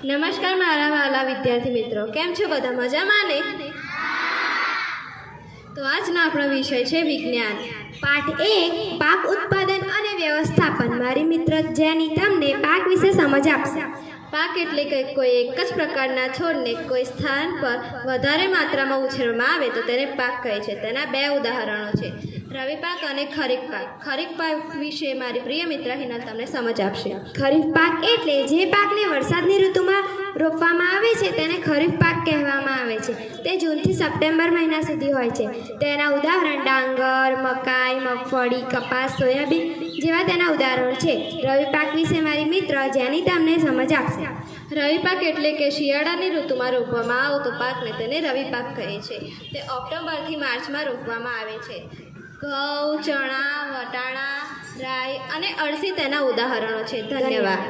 નમસ્કાર મારા વાલા વિદ્યાર્થી મિત્રો, કેમ છો બધા? મજામાં ને? તો આજનો આપણો વિષય છે વિજ્ઞાન. પાઠ 1 પાક ઉત્પાદન અને વ્યવસ્થાપન. મારી મિત્ર જેની તમને પાક વિશે સમજ આપશે. પાક એટલે કે કોઈ એક જ પ્રકારના છોડને કોઈ સ્થાન પર વધારે માત્રામાં ઉછેરવામાં આવે તો તેને પાક કહે છે. તેના બે ઉદાહરણો છે, રવિ પાક અને ખરીફ પાક. ખરીફ પાક વિશે મારી પ્રિય મિત્ર હિના તમને સમજ આપશે. ખરીફ પાક એટલે જે પાકને વરસાદની ઋતુમાં રોપવામાં આવે છે તેને ખરીફ પાક કહેવામાં આવે છે. તે જૂનથી સપ્ટેમ્બર મહિના સુધી હોય છે. તેના ઉદાહરણ ડાંગર, મકાઈ, મગફળી, કપાસ, સોયાબીન જેવા તેના ઉદાહરણો છે. રવિ પાક વિશે મારી મિત્ર જેની તમને સમજ આપશે. રવિ પાક એટલે કે શિયાળાની ઋતુમાં રોપવામાં આવતો પાકને તેને રવિ પાક કહે છે. તે ઓક્ટોબરથી માર્ચમાં રોપવામાં આવે છે. ઘઉં, ચણા, વટાણા, રાઈ અને અળસી તેના ઉદાહરણો છે. ધન્યવાદ.